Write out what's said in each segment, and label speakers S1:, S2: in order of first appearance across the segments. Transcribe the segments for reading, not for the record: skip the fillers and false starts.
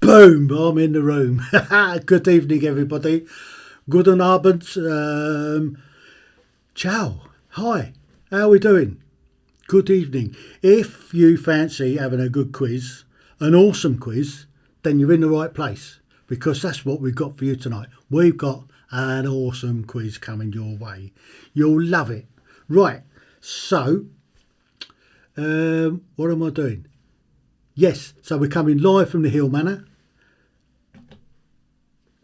S1: Boom! I'm in the room. Good evening, everybody. Guten Abend. Ciao. Hi. How are we doing? Good evening. If you fancy having a good quiz, an awesome quiz, then you're in the right place because that's what we've got for you tonight. We've got an awesome quiz coming your way. You'll love it. Right. So, what am I doing? Yes. So we're coming live from the Hill Manor.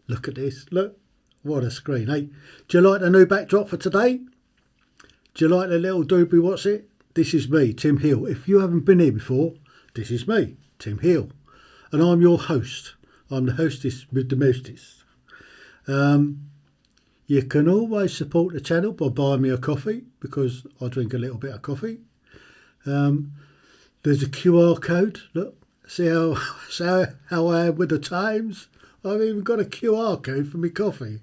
S1: Look at this. Look. What a screen, eh? Do you like the new backdrop for today? Do you like the little doobie what's it? This is me, Tim Hill. If you haven't been here before, this is me, Tim Hill. And I'm your host. I'm the hostess with the mostest. You can always support the channel by buying me a coffee because I drink a little bit of coffee. There's a QR code. Look, see how I am with the times? I've even got a QR code for my coffee.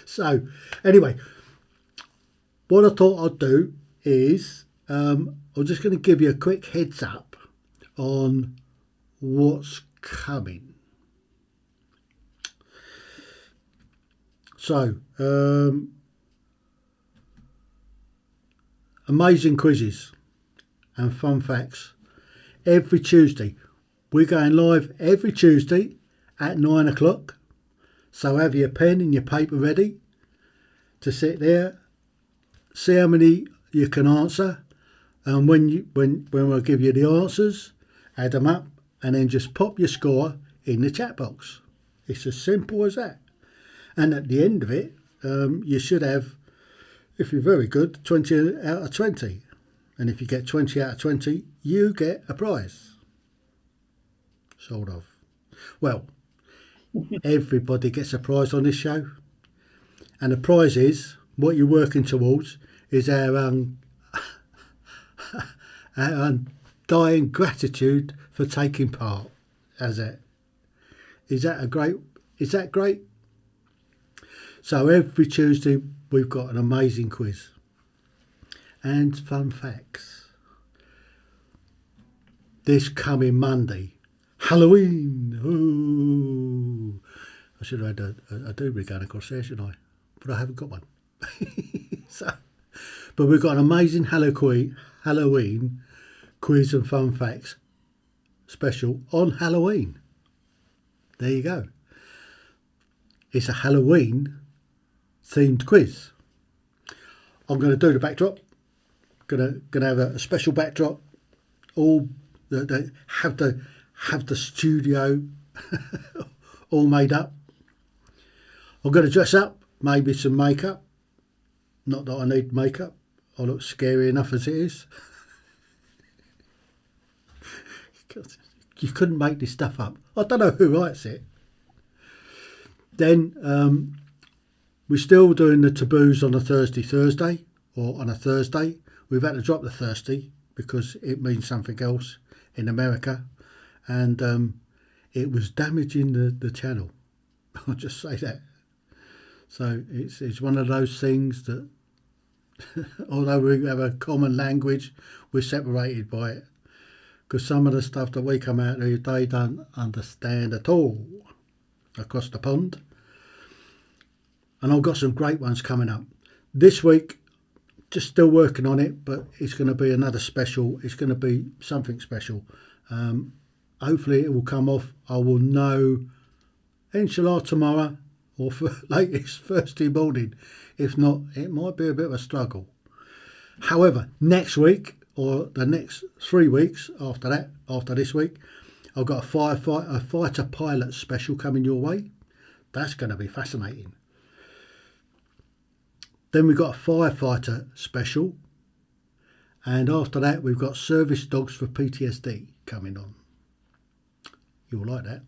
S1: So, anyway, what I thought I'd do is I'm just going to give you a quick heads up on what's coming. So, amazing quizzes and fun facts every Tuesday. We're going live every Tuesday at 9 o'clock. So have your pen and your paper ready to sit there, see how many you can answer, and when I give you the answers, add them up, and then just pop your score in the chat box. It's as simple as that. And at the end of it, you should have, if you're very good, 20 out of 20. And if you get 20 out of 20, you get a prize. Sort of. Well, everybody gets a prize on this show. And the prize is, what you're working towards, is our undying gratitude for taking part. How's that? Is that great? So every Tuesday we've got an amazing quiz and fun facts. This coming Monday, Halloween. Ooh. I should have had a doobie going across there, shouldn't I? But I haven't got one. But we've got an amazing Halloween quiz and fun facts special on Halloween. There you go. It's a Halloween themed quiz. I'm going to do the backdrop. Going to have a special backdrop. All that have the studio all made up. I'm going to dress up, maybe some makeup. Not that I need makeup. I look scary enough as it is. You couldn't make this stuff up. I don't know who writes it. Then we're still doing the taboos on a Thursday, or on a Thursday. We've had to drop the Thursday because it means something else in America, and it was damaging the channel. I'll just say that. So it's one of those things that, although we have a common language, we're separated by it. Because some of the stuff that we come out with, they don't understand at all across the pond. And I've got some great ones coming up. This week, just still working on it, but it's going to be another special. It's going to be something special. Hopefully it will come off. I will know, inshallah, tomorrow, or for latest Thursday morning. If not, it might be a bit of a struggle. However, next week or the next 3 weeks after that, after this week, I've got a fighter pilot special coming your way. That's going to be fascinating. Then we've got a firefighter special. And after that, we've got service dogs for PTSD coming on. You'll like that.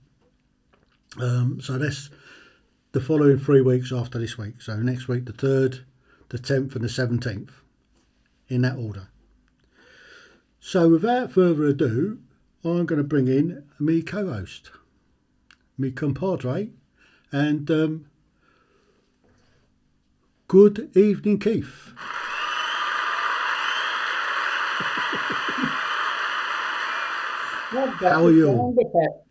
S1: So that's the following 3 weeks after this week. So next week, the 3rd, the 10th and the 17th, in that order. So without further ado, I'm going to bring in me co-host, me compadre, and good evening, Keith.
S2: Well,
S1: How are
S2: Dr.
S1: you?
S2: Soundeffect.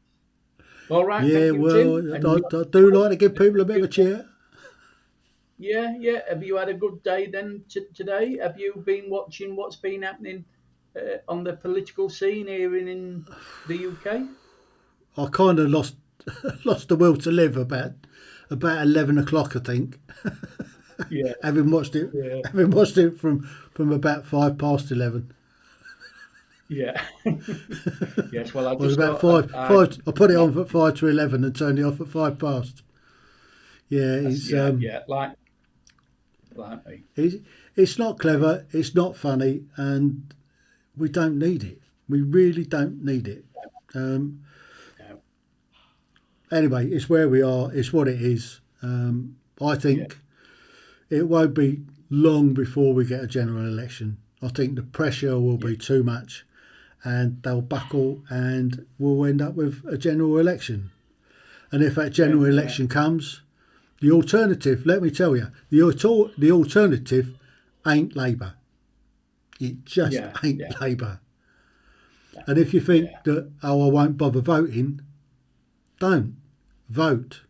S2: All right,
S1: Yeah,
S2: thank you,
S1: well,
S2: Tim. And
S1: I do like to give people a bit of a cheer.
S2: yeah, yeah. Have you had a good day then today? Have you been watching what's been happening on the political scene here in the UK?
S1: I kind of lost lost the will to live about 11 o'clock, I think.
S2: Yeah,
S1: Having watched it,
S2: yeah,
S1: having watched it from about 11:05.
S2: yeah. Yes. Well, I
S1: Well,
S2: just
S1: about
S2: thought I'd
S1: five. I put it
S2: not.
S1: on for 5 to 11 and turned it off at 5 past. Yeah,
S2: Yeah, yeah. Like me.
S1: it's it's not clever. It's not funny, and we don't need it. We really don't need it. Um,
S2: No,
S1: anyway, it's where we are. It's what it is. I
S2: yeah,
S1: think it won't be long before we get a general election. I think the pressure will
S2: yeah,
S1: be too much, and they'll buckle, and we'll end up with a general election. And if that
S2: yeah,
S1: general
S2: yeah,
S1: election comes, the alternative, let me tell you, the alternative ain't Labour. It just
S2: yeah, yeah,
S1: ain't Labour.
S2: yeah,
S1: And if you think
S2: yeah,
S1: that, oh, I won't bother voting, don't vote.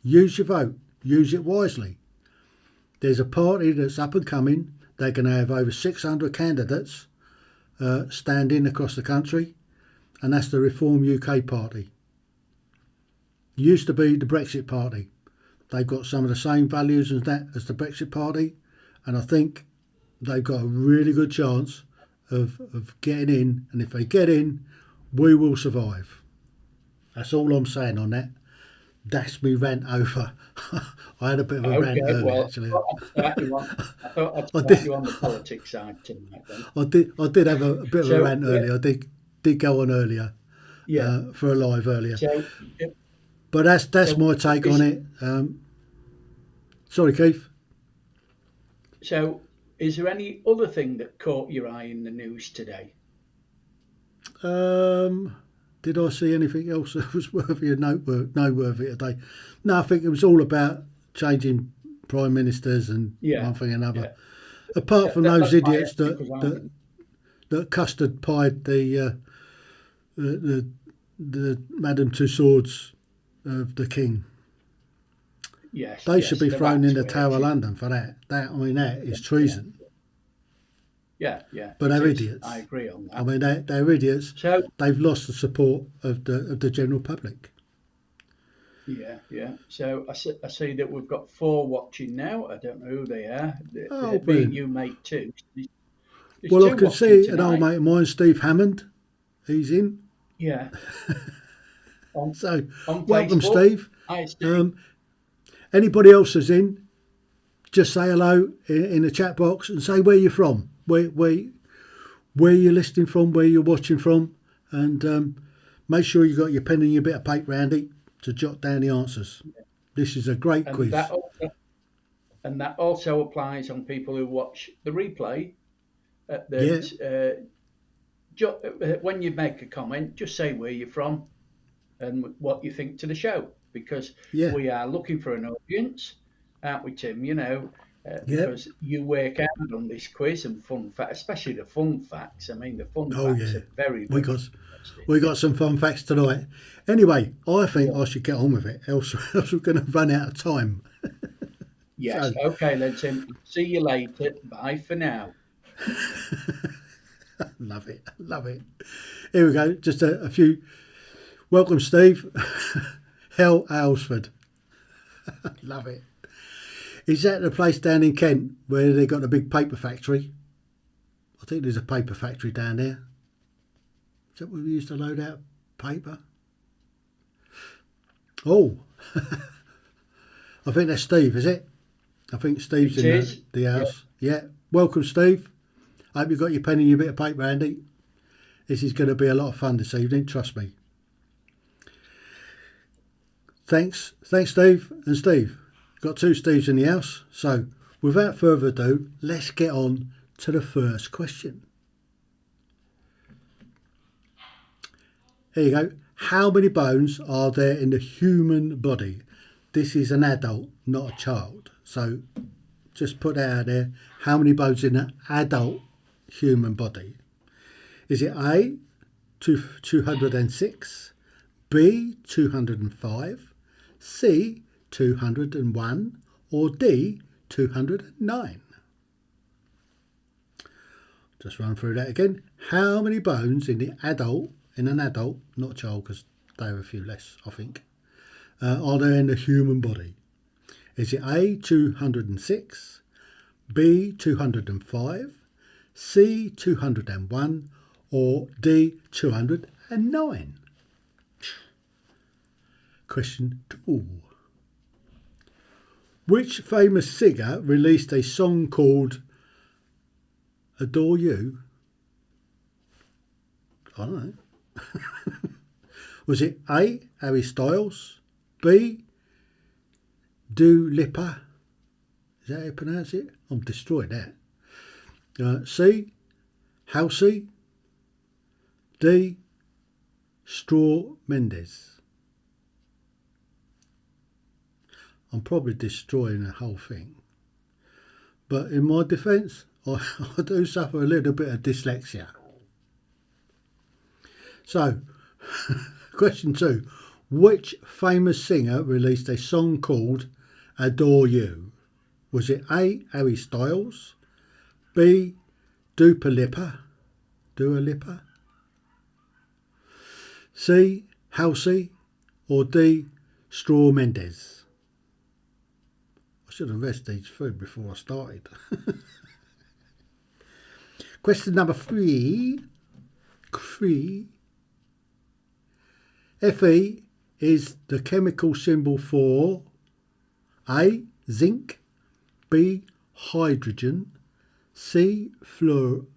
S1: Use your vote. Use it wisely. There's a party that's up and coming. They're going to have over 600 candidates standing across the country, and that's the Reform UK Party. Used to be the Brexit Party. They've got some of the same values as that as the Brexit Party, and I think they've got a really good chance of getting in. And if they get in, we will survive. That's all I'm saying on that. That's me rant over. I had a bit of a rant
S2: Okay,
S1: earlier,
S2: well,
S1: actually.
S2: I thought I'd
S1: I
S2: start
S1: did,
S2: you on the politics side tonight then.
S1: I did have a bit of a
S2: So,
S1: rant
S2: yeah,
S1: earlier. I did go on earlier
S2: yeah.
S1: for a live earlier,
S2: So, yeah,
S1: but that's
S2: so
S1: my take on
S2: is
S1: it. Sorry, Keith.
S2: so is there any other thing that caught your eye in the news today?
S1: Um, did I see anything else that was worthy of noteworthy today? No, I think it was all about changing prime ministers and
S2: Yeah,
S1: one thing and another.
S2: yeah.
S1: Apart from those
S2: That's my
S1: idiots
S2: answer because
S1: that custard pied the the Madame Tussauds of the King.
S2: yes,
S1: They should
S2: yes,
S1: be
S2: the
S1: thrown in
S2: rats
S1: the
S2: were.
S1: Tower of London for that. That
S2: Yeah,
S1: is
S2: yeah,
S1: treason.
S2: yeah.
S1: But
S2: It
S1: they're
S2: is. I
S1: idiots.
S2: agree on
S1: I
S2: that.
S1: mean, they're idiots.
S2: So,
S1: They've lost the support of the general public.
S2: yeah, yeah. So I see that we've got four watching now. I don't know who they are.
S1: Oh,
S2: Me and
S1: brilliant.
S2: you make two. There's
S1: Well, I
S2: two
S1: can
S2: watching
S1: see an old
S2: tonight.
S1: mate of mine, Steve Hammond. He's in.
S2: Yeah, on
S1: So,
S2: on
S1: welcome,
S2: Facebook.
S1: Steve.
S2: Hi, Steve.
S1: Um, anybody else that's in, just say hello in the chat box and say where you're from, where you're listening from, where you're watching from, and make sure you got your pen and your bit of paper handy to jot down the answers. This is a great
S2: And
S1: quiz.
S2: that also applies on people who watch the replay.
S1: Yeah,
S2: That when you make a comment, just say where you're from and what you think to the show, because
S1: yeah,
S2: we are looking for an audience, aren't we, Tim?
S1: yeah.
S2: Because you work hard on this quiz and fun facts, especially the fun facts. I mean, the fun
S1: Oh
S2: facts
S1: yeah.
S2: are very,
S1: We
S2: very
S1: got
S2: interesting.
S1: we got some fun facts tonight. Anyway, I think
S2: Yeah.
S1: I should get on with it, else, else we're going to run out of time.
S2: Yes.
S1: So,
S2: Okay, then, Tim. See you later. Bye for now.
S1: love it, love it. Here we go. Just a few. Welcome, Steve. Hell Aylesford. Love it. Is that the place down in Kent where they got a big paper factory? I think there's a paper factory down there. Is that where we used to load out paper? Oh, I think that's Steve, is it? I think Steve's
S2: It
S1: in
S2: is.
S1: the
S2: Yeah.
S1: house. Yeah. Welcome, Steve. I hope you've got your pen and your bit of paper handy. This is going to be a lot of fun this evening, trust me. Thanks, Steve and Steve. Got two Steves in the house. So, without further ado, let's get on to the first question. Here you go. How many bones are there in the human body? This is an adult, not a child. So, just put that out there. How many bones in an adult human body? Is it A, 206, B 205, C 201, or D 209? Just run through that again. How many bones in an adult, not child because they have a few less, I think, are there in the human body? Is it A 206, B 205, C 201, or D 209? Question 2. Which famous singer released a song called Adore You? I don't know. Was it A, Harry Styles, B, Dua Lipa? Is that how you pronounce it? I'm destroyed that. C, Halsey, D, Shawn Mendes. I'm probably destroying the whole thing. But in my defence, I do suffer a little bit of dyslexia. So, question 2. Which famous singer released a song called Adore You? Was it A, Harry Styles, B, Dua Lipa, C, Halsey, or D, Shawn Mendes? I should have read these through before I started. Question number 3. Fe is the chemical symbol for A, zinc, B, hydrogen, C, fluorine,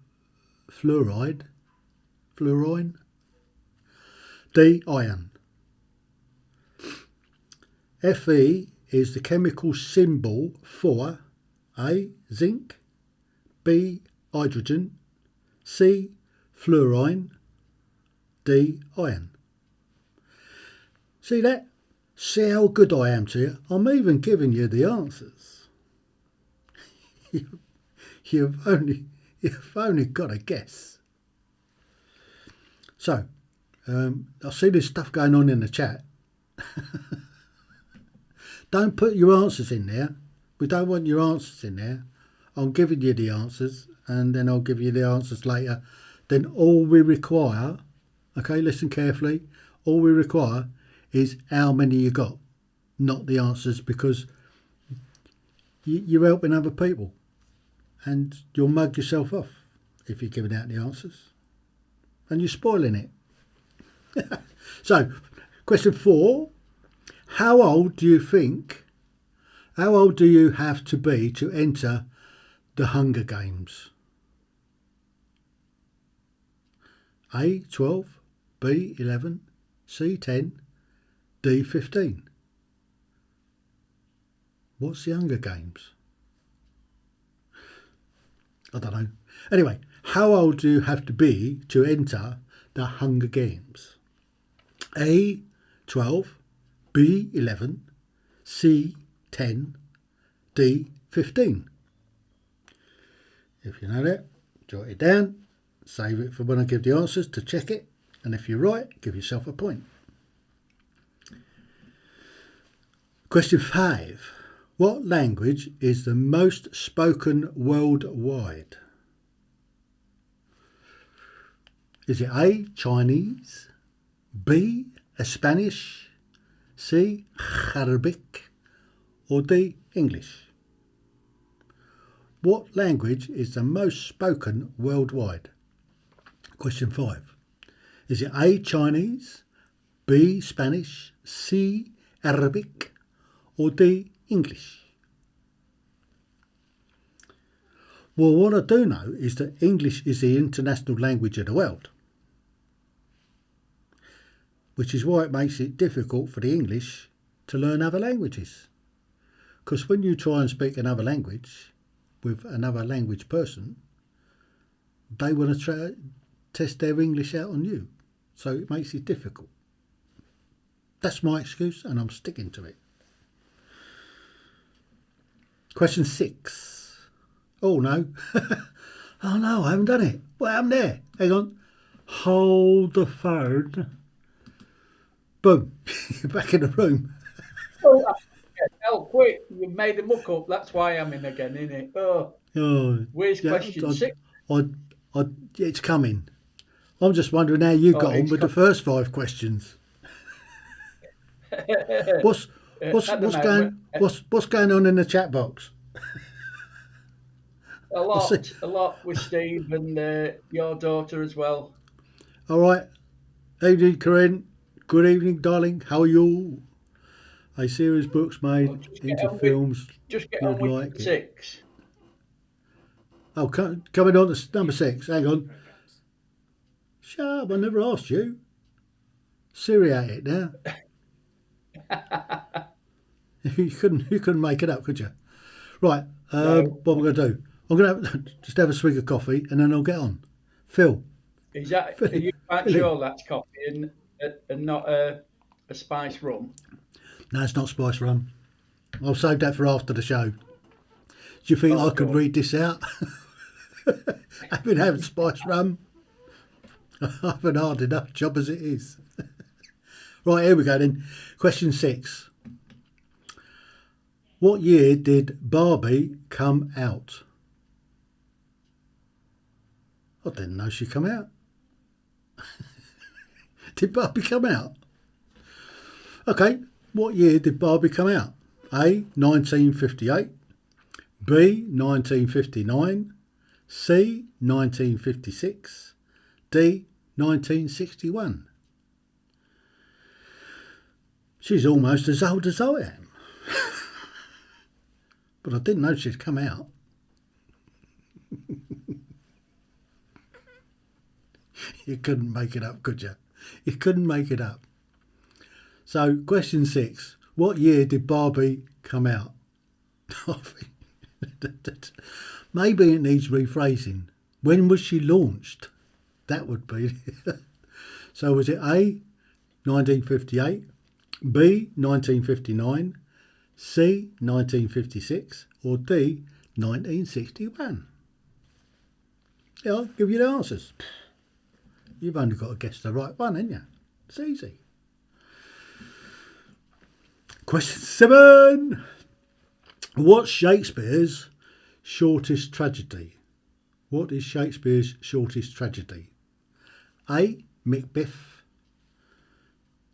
S1: D, iron. Fe is the chemical symbol for A, zinc, B, hydrogen, C, fluorine, D, iron. See that? See how good I am to you? I'm even giving you the answers. You've only got to guess. So, I see this stuff going on in the chat. Don't put your answers in there. We don't want your answers in there. I'm giving you the answers, and then I'll give you the answers later. Then all we require, okay, listen carefully, all we require is how many you got, not the answers, because you're helping other people and you'll mug yourself off if you're giving out the answers and you're spoiling it. So, question 4. How old do you have to be to enter the Hunger Games? A, 12, B, 11, C, 10, D, 15. What's the Hunger Games? I don't know. Anyway, how old do you have to be to enter the Hunger Games? A, 12, B, 11, C, 10, D, 15. If you know that, jot it down, save it for when I give the answers to check it, and if you're right, give yourself a point. Question 5. What language is the most spoken worldwide? Is it A, Chinese, B, Spanish, C, Arabic, or D, English? What language is the most spoken worldwide? Question 5. Is it A, Chinese, B, Spanish, C, Arabic, or D, English? Well, what I do know is that English is the international language of the world, which is why it makes it difficult for the English to learn other languages. Because when you try and speak another language with another language person, they want to try test their English out on you. So it makes it difficult. That's my excuse, and I'm sticking to it. Question 6. Oh no. Oh no, I haven't done it. What happened there? Hang on. Hold the phone. Boom. You're back in the room.
S2: Oh, quick! You made the muck up. That's why I'm in again, innit? Oh,
S1: Oh,
S2: where's
S1: yeah.
S2: question six?
S1: I, it's coming. I'm just wondering how you
S2: Oh,
S1: got on
S2: it's
S1: with the first 5 questions. What's
S2: at the moment
S1: what's going on in the chat box? I see.
S2: a lot with Steve and your daughter as well.
S1: All right. Evening, Corinne. Good evening, darling. How are you? A series books
S2: Well,
S1: made into films
S2: just get on
S1: you'd
S2: with
S1: like it.
S2: six.
S1: Oh, coming on to number 6. Hang on. Shut up, I never asked you. Siri at it now. you couldn't make it up, could you? Right,
S2: No,
S1: what am I going to do? I'm going to just have a swig of coffee and then I'll get on. Phil,
S2: are you quite
S1: Phil in.
S2: sure that's coffee and not a spice rum?
S1: No, it's not spice rum. I'll save that for after the show. Do you think
S2: Oh,
S1: I could
S2: good.
S1: read this out? I've been having spice rum. I've had a hard enough job as it is. Right, here we go then. Question 6. What year did Barbie come out? I didn't know she'd come out. Did Barbie come out? Okay, what year did Barbie come out? A. 1958, B. 1959, C. 1956, D. 1961. She's almost as old as I am. But I didn't know she'd come out. You couldn't make it up, could you? You couldn't make it up. So, question 6. What year did Barbie come out? Maybe it needs rephrasing. When was she launched? That would be. So, was it A, 1958, B, 1959, C, 1956, or D, 1961? Yeah, I'll give you the answers. You've only got to guess the right one, haven't you? It's easy. Question 7. What's Shakespeare's shortest tragedy? What is Shakespeare's shortest tragedy? A. Macbeth.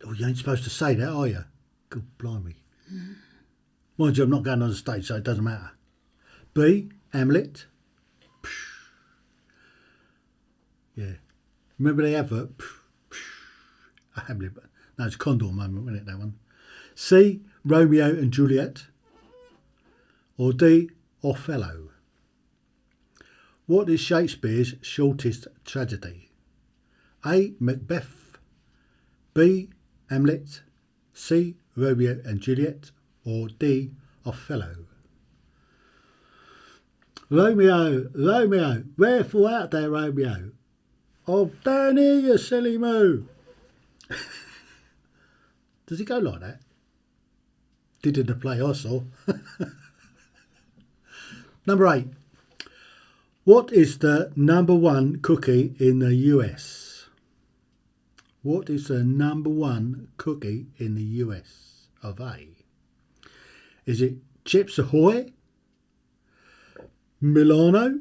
S1: Oh, you ain't supposed to say that, are you? Good blimey. Mind you, I'm not going on the stage, so it doesn't matter. B. Hamlet. Yeah. Remember the advert? Hamlet. No, it's a Condor moment, wasn't it, that one? C. Romeo and Juliet. Or D. Othello. What is Shakespeare's shortest tragedy? A. Macbeth, B. Hamlet, C. Romeo and Juliet, or D. Othello. Romeo, Romeo, wherefore art thou, Romeo? Oh, down here, you silly moo. Does he go like that? Did in the play I saw. Number 8. What is the number 1 cookie in the US? What is the number 1 cookie in the US of A? Is it Chips Ahoy, Milano,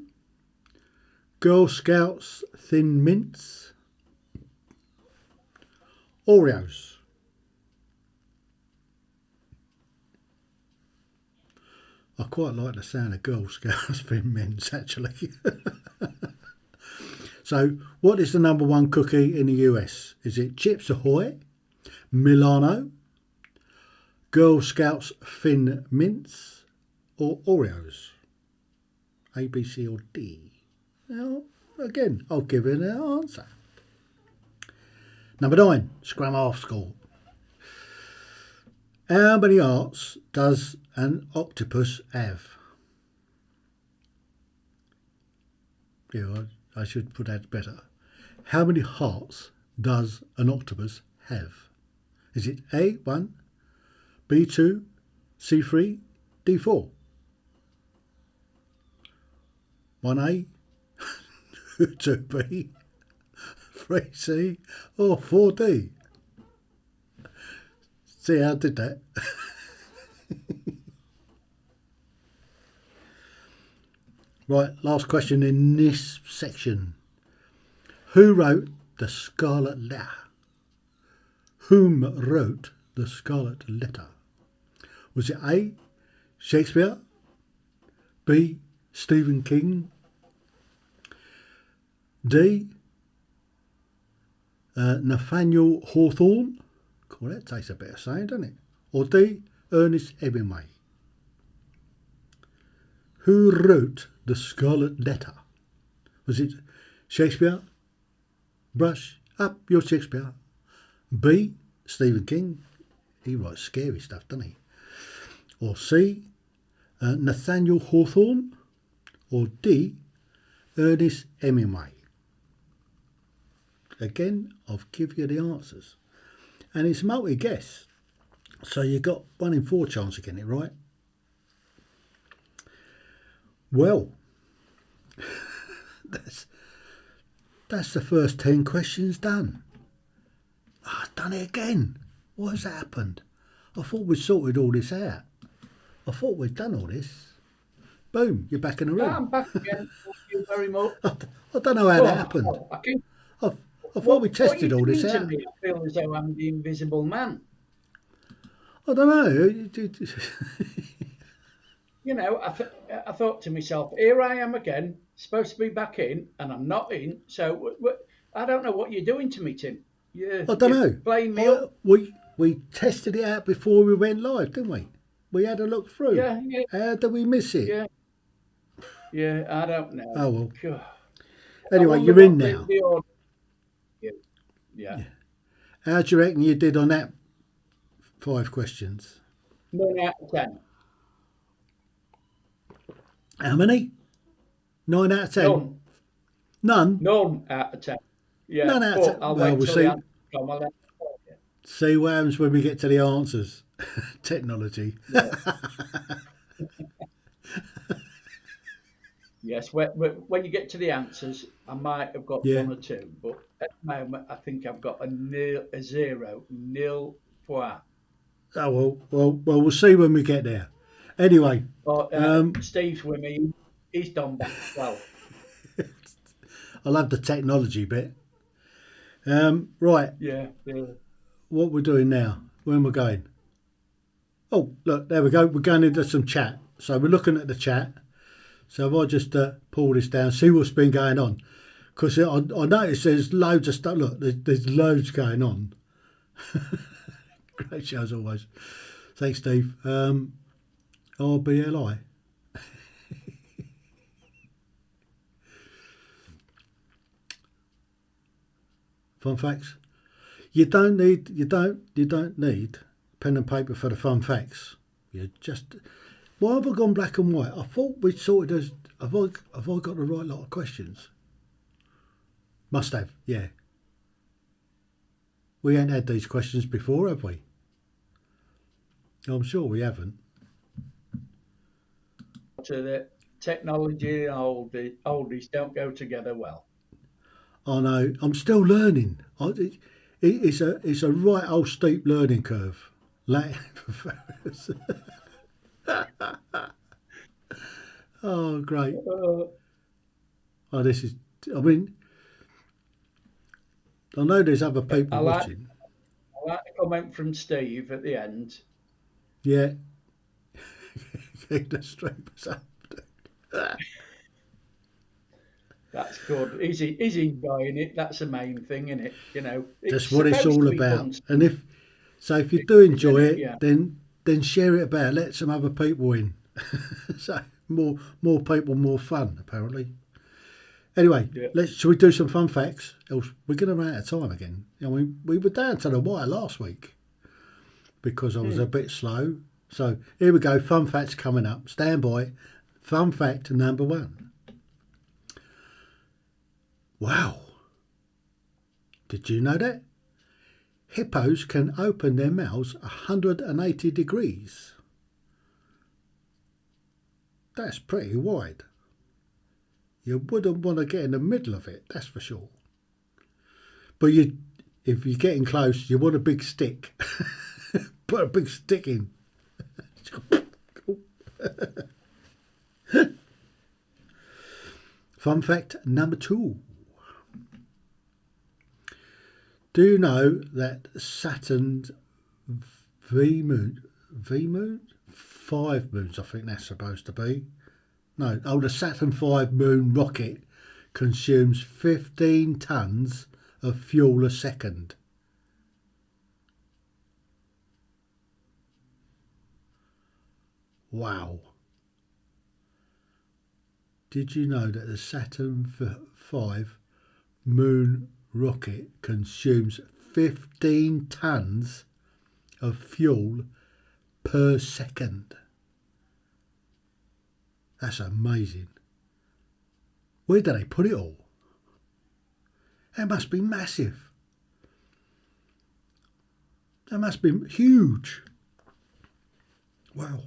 S1: Girl Scouts Thin Mints, Oreos? I quite like the sound of Girl Scouts Thin Mints, actually. So, what is the number 1 cookie in the US? Is it Chips Ahoy, Milano, Girl Scouts Thin Mints, or Oreos? A, B, C, or D? Now, again, I'll give you an answer. Number 9, Scrum Half School. How many hearts does an octopus have? Yeah, I should put that better. How many hearts does an octopus have? Is it A, 1, B, 2, C, 3, D, 4? 1A, 2B, 3C, or 4D? See how I did that? Right, last question in this section. Who wrote the Scarlet Letter? Whom wrote the Scarlet Letter? Was it A, Shakespeare, B, Stephen King, D, Nathaniel Hawthorne? Well, that takes a bit of saying, doesn't it? Or D, Ernest Hemingway? Who wrote the Scarlet Letter? Was it Shakespeare? Brush up your Shakespeare. B, Stephen King. He writes scary stuff, doesn't he? Or C, Nathaniel Hawthorne. Or D, Ernest Hemingway. Again, I'll give you the answers. And it's multi-guess. So you got 1 in 4 chance of getting it right. Well, that's the first 10 questions done. I've done it again. What has happened? I thought we'd sorted all this out. I thought we'd done all this. Boom, you're back in the room.
S2: I'm back again. Thank you very much.
S1: I don't know how that happened. I thought we tested all this out.
S2: Me, I feel as though I'm the invisible man.
S1: I don't know.
S2: You know, I thought to myself, here I am again, supposed to be back in, and I'm not in. So I don't know what you're doing to me, Tim.
S1: I don't know.
S2: Blame me up.
S1: We tested it out before we went live, didn't we? We had a look through.
S2: Yeah.
S1: How did we miss it?
S2: Yeah, I don't know.
S1: Oh, well.
S2: God.
S1: Anyway, you're in now.
S2: Yeah.
S1: How do you reckon you did on that 5 questions?
S2: 9 out of 10.
S1: How many? 9 out of 10? None?
S2: None out of 10. Yeah.
S1: None out of 10.
S2: I'll
S1: Well,
S2: wait
S1: we'll
S2: till
S1: see.
S2: the answer come. I'll let you know.
S1: See what happens when we get to the answers. Technology.
S2: Yeah. Yes, when you get to the answers, I might have got 1 or 2, but at the moment, I think I've got a 0, nil point.
S1: Oh, well, we'll see when we get there. Anyway.
S2: Steve's with me. He's done back as well.
S1: I love the technology bit. Right.
S2: Yeah.
S1: What we're doing now, when we're going. Oh, look, there we go. We're going into some chat. So we're looking at the chat. So if I just pull this down, see what's been going on. Because I noticed there's loads of stuff. Look, there's loads going on. Great show as always. Thanks, Steve. RBLI. Fun facts. You don't need pen and paper for the fun facts. You just. Why have I gone black and white? I thought we'd sorted those. Have I got the right lot of questions? Must have, yeah. We ain't had these questions before, have we? I'm sure we haven't.
S2: So the technology and oldies don't go together well.
S1: I know. I'm still learning. It's a right old steep learning curve. Oh, great. Oh, this is. I mean, I know there's other people watching.
S2: I like the comment from Steve at the end.
S1: Yeah. The stripes up.
S2: That's good. Is he enjoying it? That's the main thing, isn't it? You know,
S1: that's what it's all about. And if you do enjoy it,
S2: yeah.
S1: then share it about. Let some other people in. So more people, more fun. Apparently. Anyway, shall we do some fun facts? Else we're going to run out of time again. We were down to the wire last week because I was a bit slow. So here we go. Fun facts coming up. Stand by. Fun fact number 1. Wow. Did you know that? Hippos can open their mouths 180 degrees. That's pretty wide. You wouldn't want to get in the middle of it, that's for sure. But if you're getting close, you want a big stick. Put a big stick in. Fun fact number 2. Do you know that Saturn's V moon, 5 moons, I think that's supposed to be. No, the Saturn V moon rocket consumes 15 tons of fuel a second. Wow. Did you know that the Saturn V moon rocket consumes 15 tons of fuel per second? That's amazing. Where do they put it all? It must be massive. That must be huge. Wow.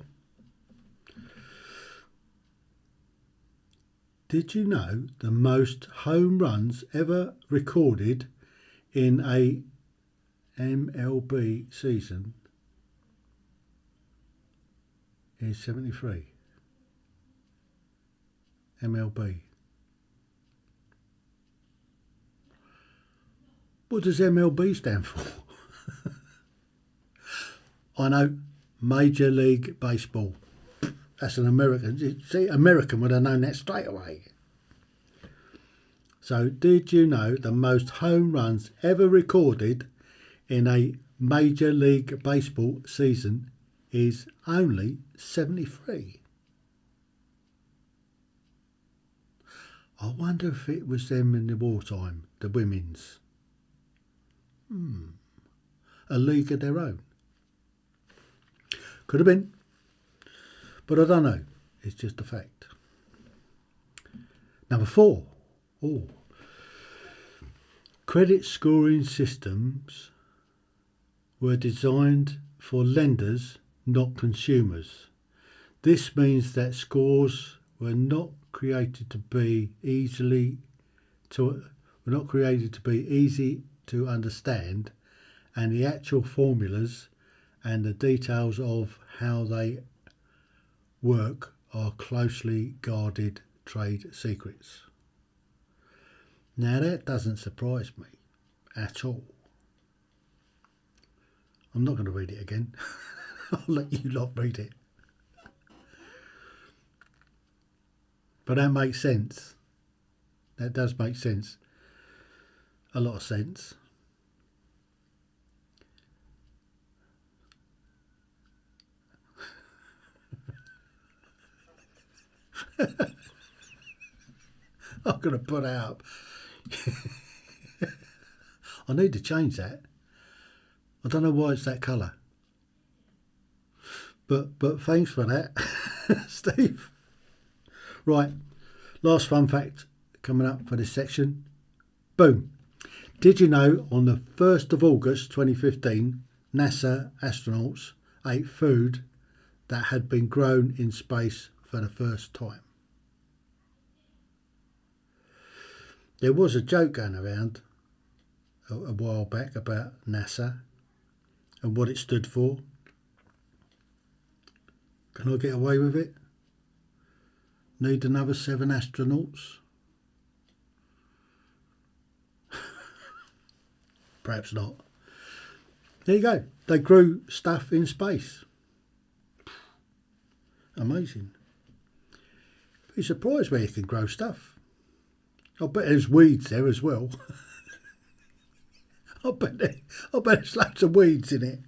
S1: Did you know the most home runs ever recorded in a MLB season is 73? MLB. What does MLB stand for? I know, Major League Baseball. That's an American. See, American would have known that straight away. So, did you know the most home runs ever recorded in a Major League Baseball season is only 73? I wonder if it was them in the wartime, the women's. A league of their own. Could have been. But I don't know. It's just a fact. Number 4. Credit scoring systems were designed for lenders, not consumers. This means that scores were not created to be easy to understand, and the actual formulas and the details of how they work are closely guarded trade secrets. Now that doesn't surprise me at all. I'm not going to read it again. I'll let you lot read it. But that makes sense. That does make sense. A lot of sense. I'm going to put it up. I need to change that. I don't know why it's that colour. But thanks for that, Steve. Right, last fun fact coming up for this section. Boom. Did you know on the 1st of August 2015, NASA astronauts ate food that had been grown in space for the first time? There was a joke going around a while back about NASA and what it stood for. Can I get away with it? Need another 7 astronauts? Perhaps not. There you go. They grew stuff in space. Amazing. Be surprised where you can grow stuff. I bet there's weeds there as well. I bet there's loads of weeds in it.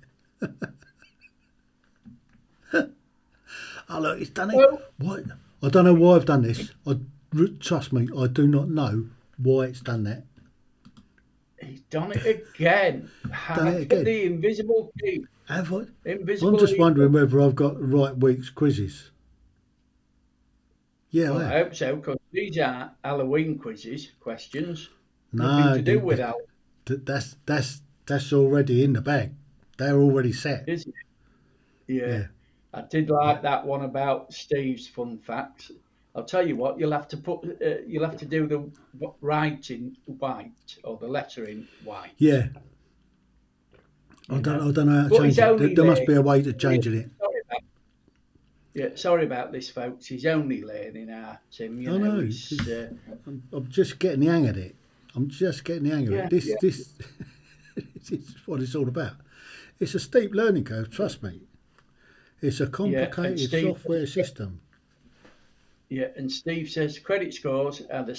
S1: Oh look, it's done it.
S2: Well,
S1: What? I don't know why I've done this. Trust me, I do not know why it's done that.
S2: he's done it again.
S1: Done it again.
S2: The invisible key.
S1: Have I?
S2: Invisible
S1: I'm just
S2: eagle.
S1: wondering whether I've got the right week's quizzes. Yeah,
S2: Well,
S1: I
S2: I
S1: have.
S2: hope so, because these are Halloween questions.
S1: No,
S2: Nothing to do with Halloween,
S1: that's already in the bag. They're already set.
S2: is it? Yeah.
S1: Yeah.
S2: I did like that one about Steve's fun facts. I'll tell you what. You'll have to do the writing white or the letter in white.
S1: Yeah. I don't know how to
S2: But
S1: change
S2: he's
S1: it.
S2: only
S1: There must be a
S2: learning.
S1: way to changing it.
S2: Sorry about this, folks. He's only learning our Tim.
S1: I know.
S2: He's
S1: I'm just getting the hang of it. I'm just getting the hang of it. This this is what it's all about. It's a steep learning curve, trust me. It's a complicated software system.
S2: Yeah, and Steve says credit scores are the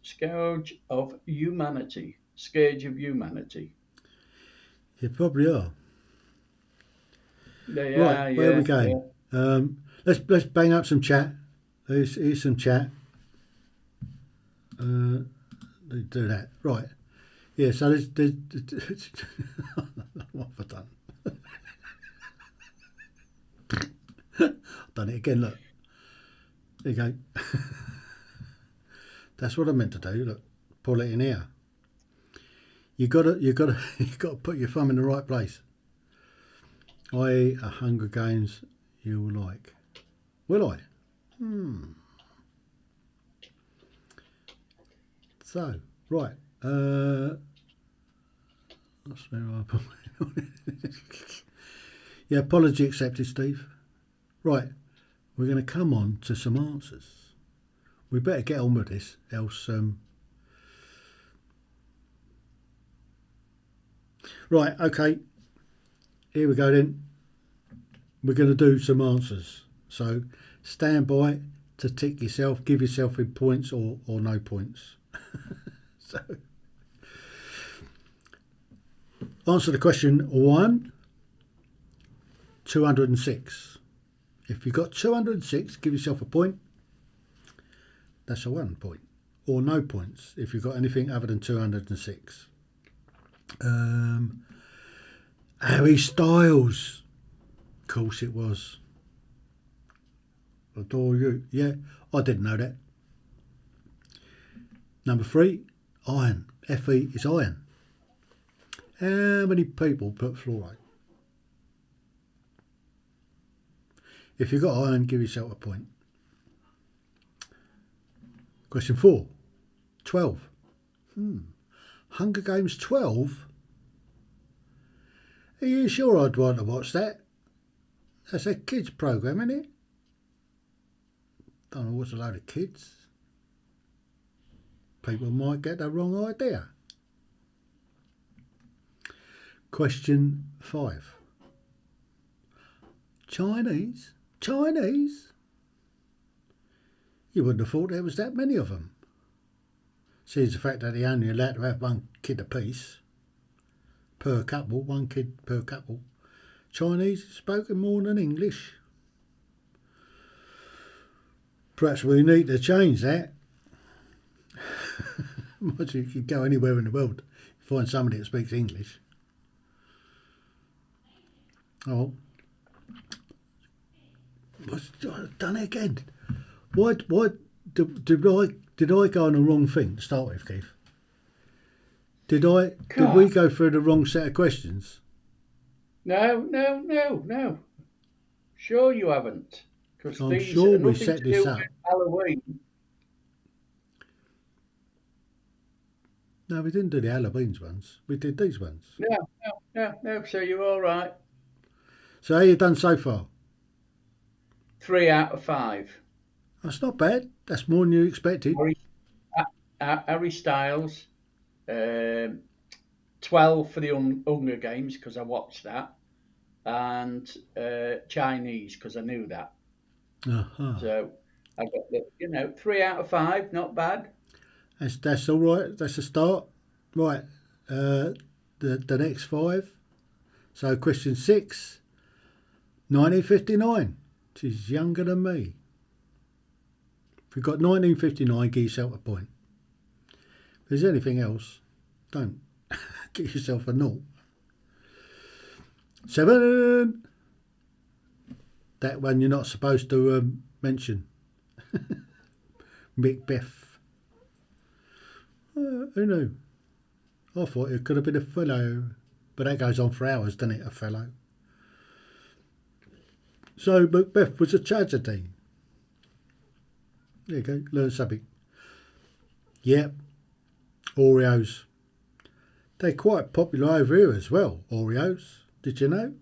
S2: scourge of humanity. Scourge of humanity.
S1: You probably are.
S2: They
S1: Right,
S2: are,
S1: where are we going?
S2: Yeah.
S1: Let's bang up some chat. Here's some chat. Do that. Right. Yeah, so there's what have I done? Done it again, look. There you go. That's what I meant to do. Look, pull it in here. You gotta put your thumb in the right place. I.e. a Hunger Games you will like. Will I? So, right. That's where I put Yeah, apology accepted, Steve. Right. We're going to come on to some answers. We better get on with this, else. Right, okay. Here we go then. We're going to do some answers. So stand by to tick yourself, give yourself in points or no points. So, answer the question 1, 206. If you've got 206, give yourself a point. That's a 1 point. Or no points if you've got anything other than 206. Harry Styles. Of course it was. Adore you. Yeah, I didn't know that. Number 3, iron. Fe is iron. How many people put fluoride? If you've got iron, give yourself a point. Question 4, 12. Hunger Games 12? Are you sure I'd want to watch that? That's a kids programme, isn't it? Don't know what's a load of kids. People might get the wrong idea. Question 5. Chinese? Chinese? You wouldn't have thought there was that many of them. Seems the fact that they only allowed to have one kid apiece per couple, one kid per couple. Chinese spoken more than English. Perhaps we need to change that. Imagine you could go anywhere in the world, find somebody that speaks English. Oh, I've done it again. Why did I go on the wrong thing to start with, Keith? Did we go through the wrong set of questions?
S2: No. Sure you haven't. Because
S1: I'm sure we set this up.
S2: Halloween.
S1: No, we didn't do the Halloween's ones. We did these ones.
S2: No. So you're all right.
S1: So how you done so far?
S2: 3 out of 5.
S1: That's not bad. That's more than you expected.
S2: Harry Styles, 12 for the Hunger Games because I watched that, and Chinese because I knew that. So I got 3 out of 5, not bad.
S1: That's all right. That's a start. Right. The next 5. So question 6, 1959. She's younger than me. If you've got 1959, give yourself a point. If there's anything else, don't. Give yourself a 0. 7. That one you're not supposed to mention. Macbeth. Who knew? I thought it could have been a fellow. But that goes on for hours, doesn't it, a fellow? So Macbeth was a tragedy. There you go. Learn something. Yep. Oreos. They're quite popular over here as well, Oreos. Did you know?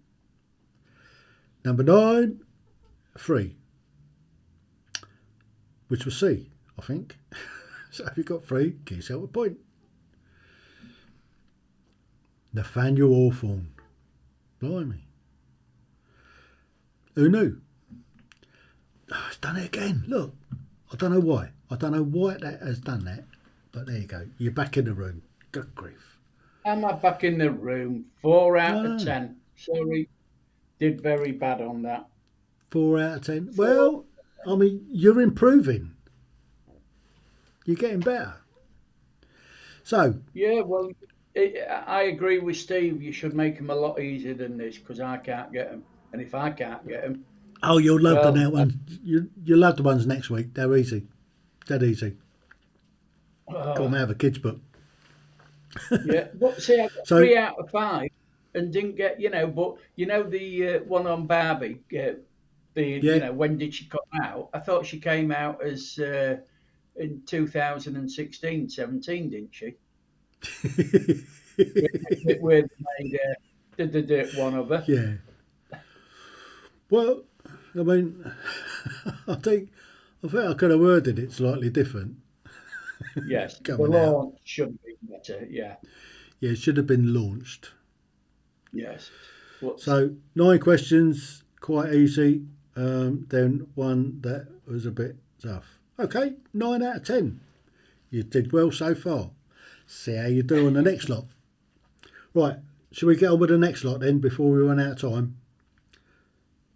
S1: Number 9, 3. Which was C, I think. So if you got 3, give yourself a point. Nathaniel Hawthorne. Blimey. Who knew? Oh, it's done it again. Look. I don't know why. I don't know why that has done that. But there you go. You're back in the room. Good grief.
S2: Am I back in the room? 4 out
S1: No.
S2: of 10. Sorry, did very bad on that.
S1: 4 out of 10. Well, I mean, you're improving. You're getting better. So,
S2: Yeah, well, I agree with Steve. You should make them a lot easier than this because I can't get them. And if I can't get them,
S1: oh, you'll love the
S2: well,
S1: now ones. You'll love the ones next week. They're easy. Dead easy. Got them out of a kid's book.
S2: yeah. But see, I got
S1: So,
S2: 3 out of 5 and didn't get, but the one on Barbie,
S1: yeah.
S2: when did she come out? I thought she came out as in 2016, 17, didn't she? Where they made one of her.
S1: Yeah. Well, I mean, I think I could have worded it slightly different.
S2: Yes, the
S1: Coming out.
S2: launch should be better. Yeah,
S1: Yeah, it should have been launched.
S2: yes. What's
S1: So 9 questions, quite easy. Then one that was a bit tough. Okay, 9 out of 10. You did well so far. See how you do on the next lot. Right, shall we get on with the next lot then before we run out of time?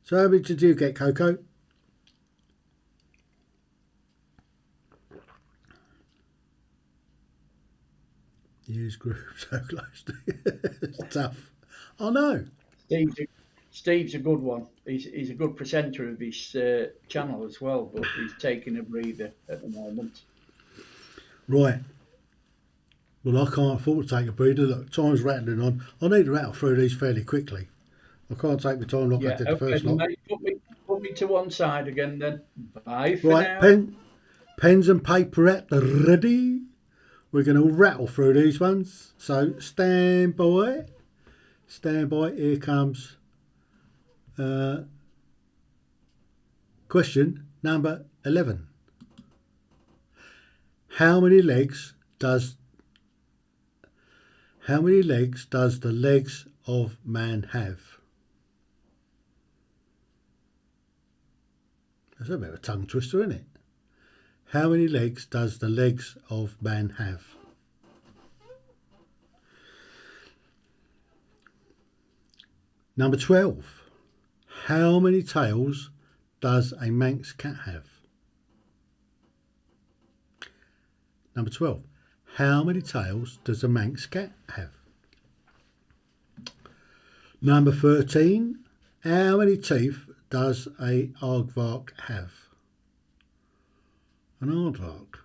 S1: So how many did you get, Coco? Use group so close. It's tough. I know.
S2: Steve's a good one. He's a good presenter of his channel as well, but he's taking a breather at the moment.
S1: Right. Well, I can't afford to take a breather. Look, time's rattling on. I need to rattle through these fairly quickly. I can't take my time like I
S2: Yeah,
S1: did the
S2: okay,
S1: first lot.
S2: mate, put me to one side again then. Bye for
S1: Right,
S2: now.
S1: pens and paper at the ready. We're going to rattle through these ones. So stand by. Stand by. Here comes question number 11. How many legs does the legs of man have? That's a bit of a tongue twister, isn't it? How many legs does the legs of man have? Number 12. How many tails does a Manx cat have? Number 12. How many tails does a Manx cat have? Number 13. How many teeth does a aardvark have? An aardvark.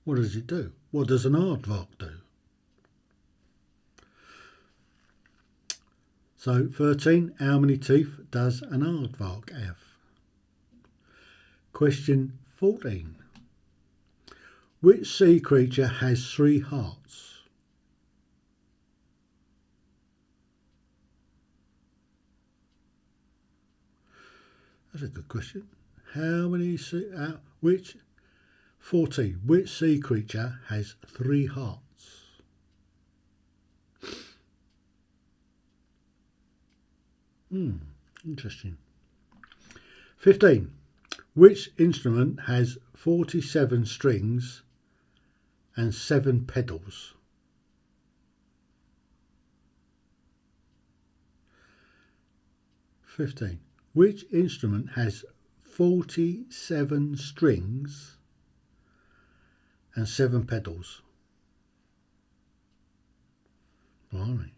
S1: What does it do? What does an aardvark do? So 13. How many teeth does an aardvark have? Question 14. Which sea creature has 3 hearts? That's a good question. Which 14. Which sea creature has 3 hearts? Interesting. 15. Which instrument has 47 strings and 7 pedals? Which instrument has 47 strings and 7 pedals? Blimey.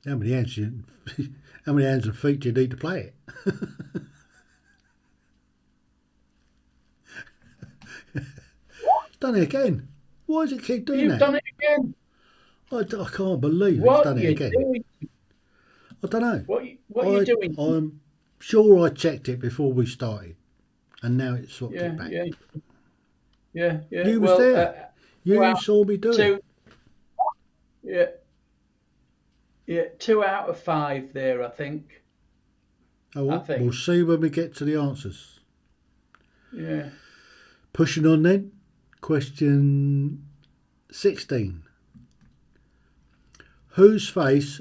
S1: How many hands and feet do you need to play it? Done it again. Why does it keep doing
S2: You've
S1: that?
S2: done it again.
S1: I can't believe it's
S2: What
S1: done it
S2: you
S1: again.
S2: doing?
S1: I don't know.
S2: What are you doing?
S1: I'm sure I checked it before we started, and now it's swapped it
S2: Yeah,
S1: back.
S2: yeah.
S1: You was
S2: Well,
S1: there. You saw me do it.
S2: two, yeah, yeah, 2 out of 5 there, I think.
S1: Oh,
S2: I
S1: well, we'll
S2: think.
S1: see when we get to the answers.
S2: Yeah.
S1: Pushing on then. Question 16. Whose face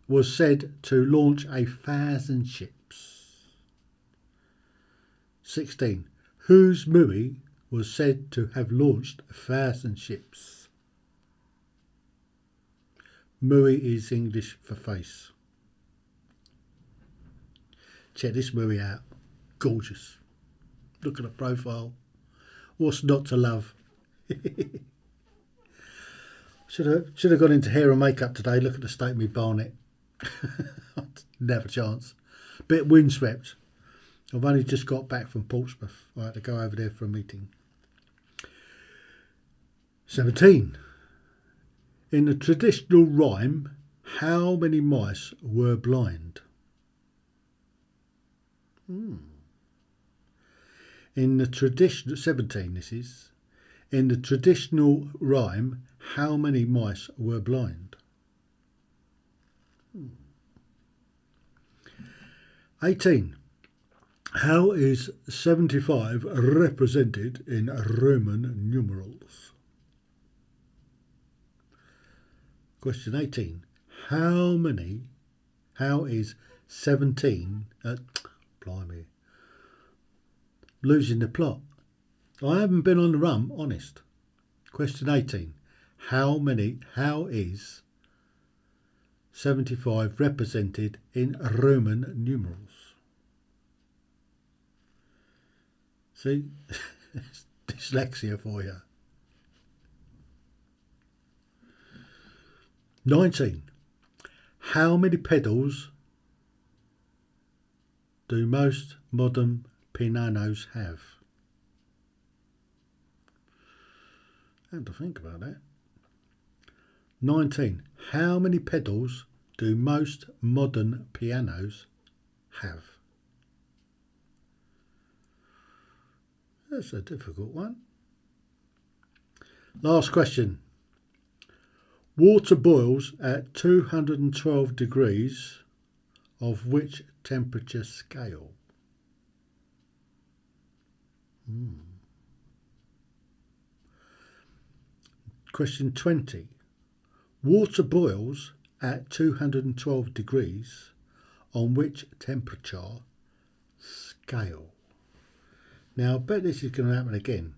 S1: was said to launch 1,000 ships? 16. Whose movie was said to have launched 1,000 ships? Mui is English for face. Check this movie out. Gorgeous. Look at the profile. What's not to love? Should have gone into hair and makeup today. Look at the state of my barnet. Never a chance. Bit windswept. I've only just got back from Portsmouth. I had to go over there for a meeting. 17. In the traditional rhyme, how many mice were blind? In the traditional 17, this is. In the traditional rhyme, how many mice were blind? 18. How is 75 represented in Roman numerals? Question 18. How is 17, blimey, losing the plot. I haven't been on the run, honest. Question 18. How is 75 represented in Roman numerals? See, dyslexia for you. 19. How many pedals do most modern pianos have? I have to think about that. 19. How many pedals do most modern pianos have? That's a difficult one. Last question. Water boils at 212 degrees of which temperature scale? Question 20. Water boils at 212 degrees on which temperature scale? Now, I bet this is going to happen again.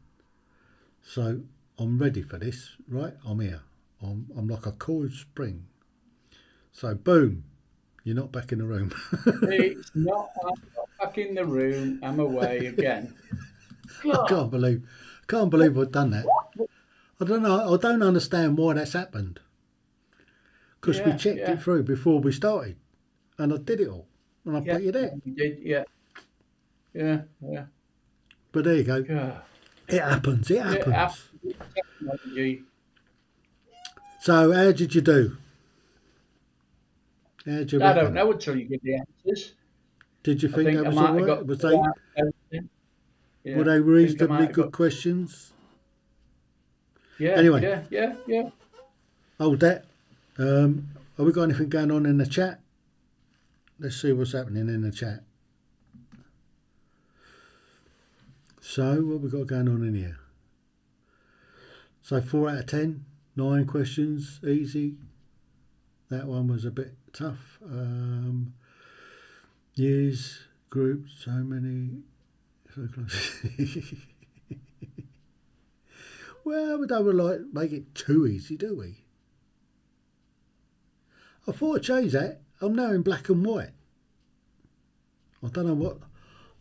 S1: So, I'm ready for this, right? I'm here. I'm like a coiled spring. So, boom, you're not back in the room.
S2: It's not. I'm not back in the room. I'm away again.
S1: I can't believe I've done that. I don't know. I don't understand why that's happened. Because we checked it through before we started, and I did it all, and I put you there.
S2: You did, yeah.
S1: But there you go.
S2: Yeah.
S1: It happens. It happens.
S2: Technology.
S1: So, how did you do? How did you
S2: I
S1: reckon?
S2: don't know until you give the answers.
S1: Did you think
S2: I
S1: that was
S2: might
S1: all
S2: have
S1: right?
S2: got
S1: Was
S2: two
S1: they,
S2: out of everything. Yeah,
S1: were they
S2: I think I
S1: reasonably
S2: might have
S1: good
S2: got.
S1: questions?
S2: Yeah,
S1: Anyway.
S2: yeah.
S1: Hold that. Have we got anything going on in the chat? Let's see what's happening in the chat. So, what have we got going on in here? So, 4 out of 10, 9 questions, easy. That one was a bit tough. Years, groups, so many. So close. Well, we don't like make it too easy, do we? I thought I'd change that. I'm now in black and white. I don't know what.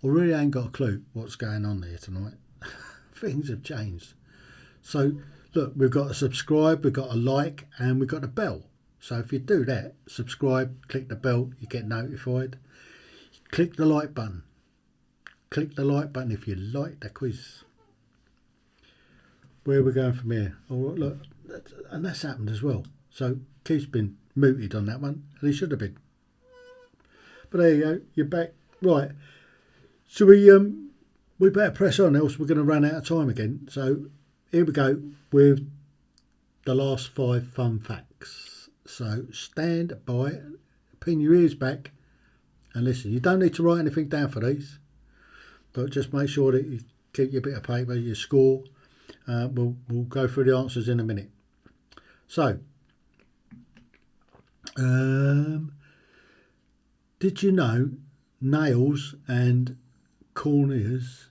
S1: I really ain't got a clue what's going on there tonight. Things have changed. So, look, we've got a subscribe, we've got a like, and we've got a bell. So if you do that, subscribe, click the bell, you get notified. Click the like button. Click the like button if you like the quiz. Where are we going from here? Oh, look, and that's happened as well. So Keith's been muted on that one, and he should have been. But there you go. You're back. Right. So we better press on, else we're going to run out of time again. So here we go with the last 5 fun facts. So stand by, pin your ears back, and listen. You don't need to write anything down for these, but just make sure that you keep your bit of paper, your score. We'll go through the answers in a minute. So, did you know nails and corneas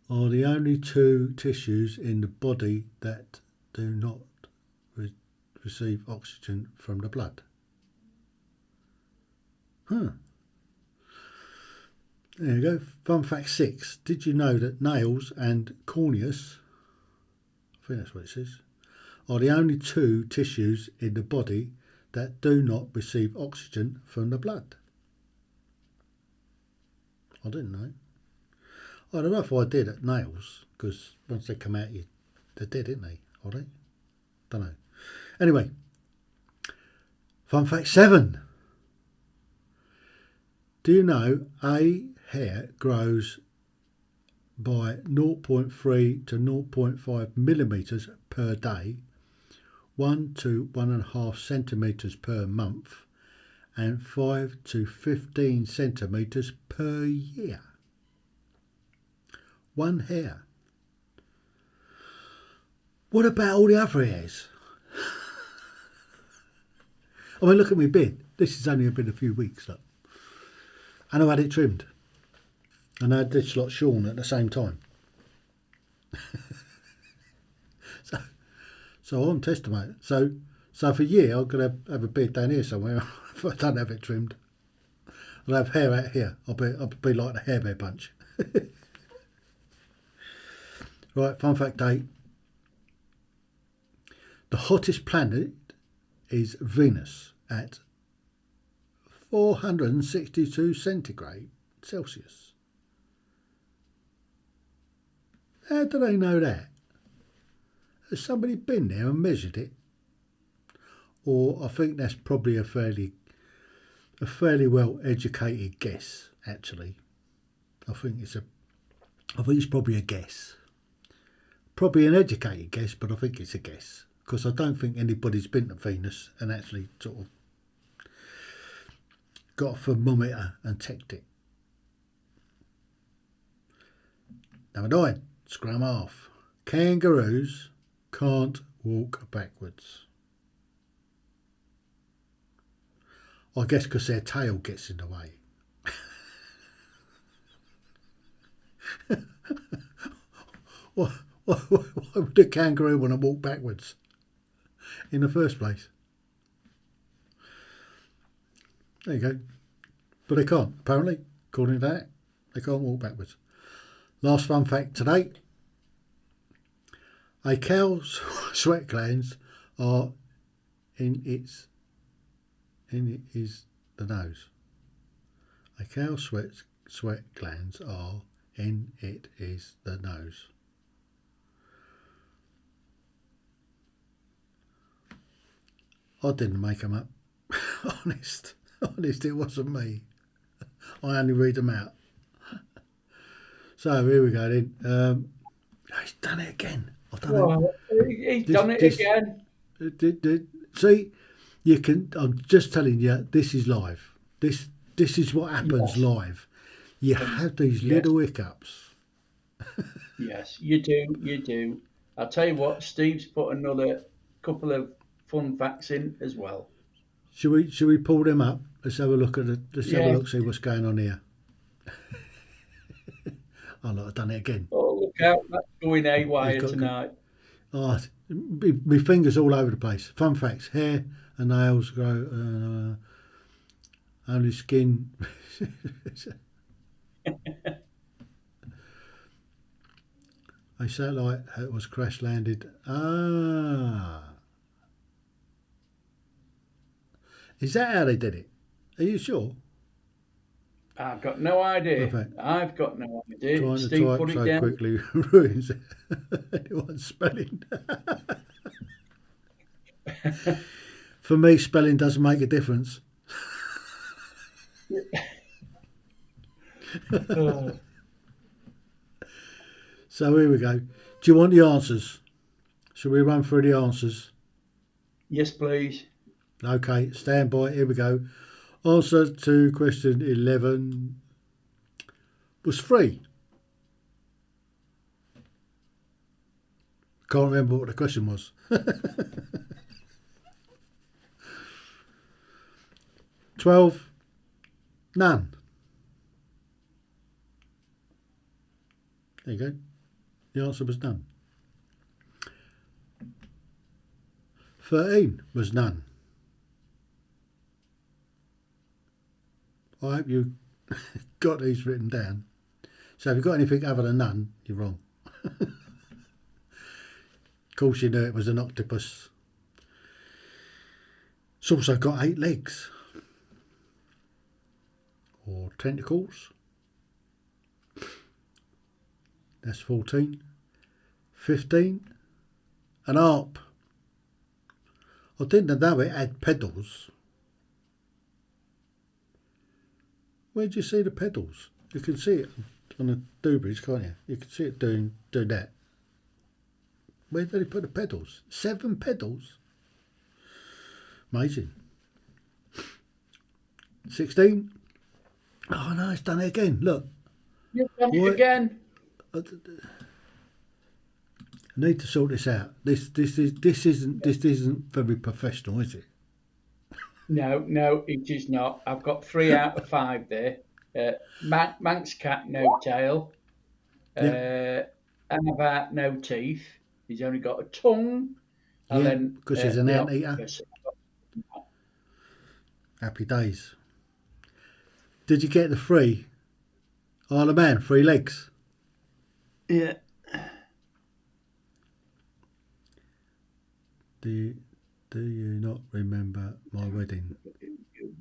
S1: are the only 2 tissues in the body that do not receive oxygen from the blood? There you go. Fun fact 6. Did you know that nails and corneas, I think that's what it says, are the only 2 tissues in the body that do not receive oxygen from the blood? I didn't know. I don't know if I did at nails, because once they come out, they're dead, aren't they? Are they? Don't know. Anyway, fun fact 7. Do you know a hair grows by 0.3 to 0.5 millimetres per day, 1 to 1.5 centimetres per month, and 5 to 15 centimetres per year? One hair. What about all the other hairs? I mean, look at my beard. This has only been a few weeks, look. And I had it trimmed. And I had this lot shorn at the same time. so I'm testimony. So for a year, I'm going to have a beard down here somewhere if I don't have it trimmed. I'll have hair out here. I'll be like the Hair Bear Bunch. Right, fun fact 8. The hottest planet is Venus at 462 centigrade Celsius. How do they know that? Has somebody been there and measured it? Or I think that's probably a fairly well educated guess, actually. I think it's probably a guess. Probably an educated guess, but I think it's a guess. Because I don't think anybody's been to Venus and actually sort of got a thermometer and checked it. Number 9, scrum off. Kangaroos can't walk backwards. I guess because their tail gets in the way. Why would a kangaroo want to walk backwards in the first place? There you go. But they can't, apparently, according to that. They can't walk backwards. Last fun fact today. A cow's sweat glands are in the nose. A cow's sweat glands are in the nose. I didn't make them up. Honest, it wasn't me. I only read them out. So here we go then. He's done it again. I don't know.
S2: He's done it again.
S1: See, you can. I'm just telling you, this is live. This is what happens live. You have these little hiccups.
S2: Yes, you do. I'll tell you what. Steve's put another couple of fun facts in as well.
S1: Should we pull them up? Let's have a look at it. Let's have a look, see what's going on here. Oh, look, I've done it again.
S2: Oh, look out, that's going haywire tonight.
S1: My fingers all over the place. Fun facts. Hair and nails grow, only skin. A satellite was crash landed. Is that how they did it? Are you sure?
S2: I've got no idea.
S1: Okay.
S2: I've got no idea.
S1: Trying
S2: Steve
S1: to type
S2: put it
S1: so
S2: down.
S1: quickly ruins anyone's spelling. For me, spelling doesn't make a difference.
S2: Oh,
S1: So here we go. Do you want the answers? Shall we run through the answers?
S2: yes, please.
S1: Okay, stand by. Here we go. Answer to question 11 was 3. Can't remember what the question was. 12, none. There you go. The answer was none. 13 was none. I hope you got these written down. So if you've got anything other than none, you're wrong. Of course you knew it was an octopus. It's also got 8 legs. Or tentacles. That's 14. 15. An harp. I didn't know it had pedals. Where'd you see the pedals? You can see it on the doobies, can't you? You can see it doing that. Where did he put the pedals? 7 pedals. Amazing. 16. Oh no, it's done it again. Look.
S2: You've done it
S1: What?
S2: again.
S1: I need to sort this out. This isn't very professional, is it?
S2: No, it is not. I've got 3 out of 5 there. Manx cat, no tail.
S1: Yeah.
S2: Anabat, no teeth. He's only got a tongue. And
S1: Yeah,
S2: then
S1: because he's an
S2: the
S1: anteater.
S2: octopus.
S1: Happy days. Did you get the 3? Isle of Man, 3 legs.
S2: Yeah.
S1: Do you not remember my wedding?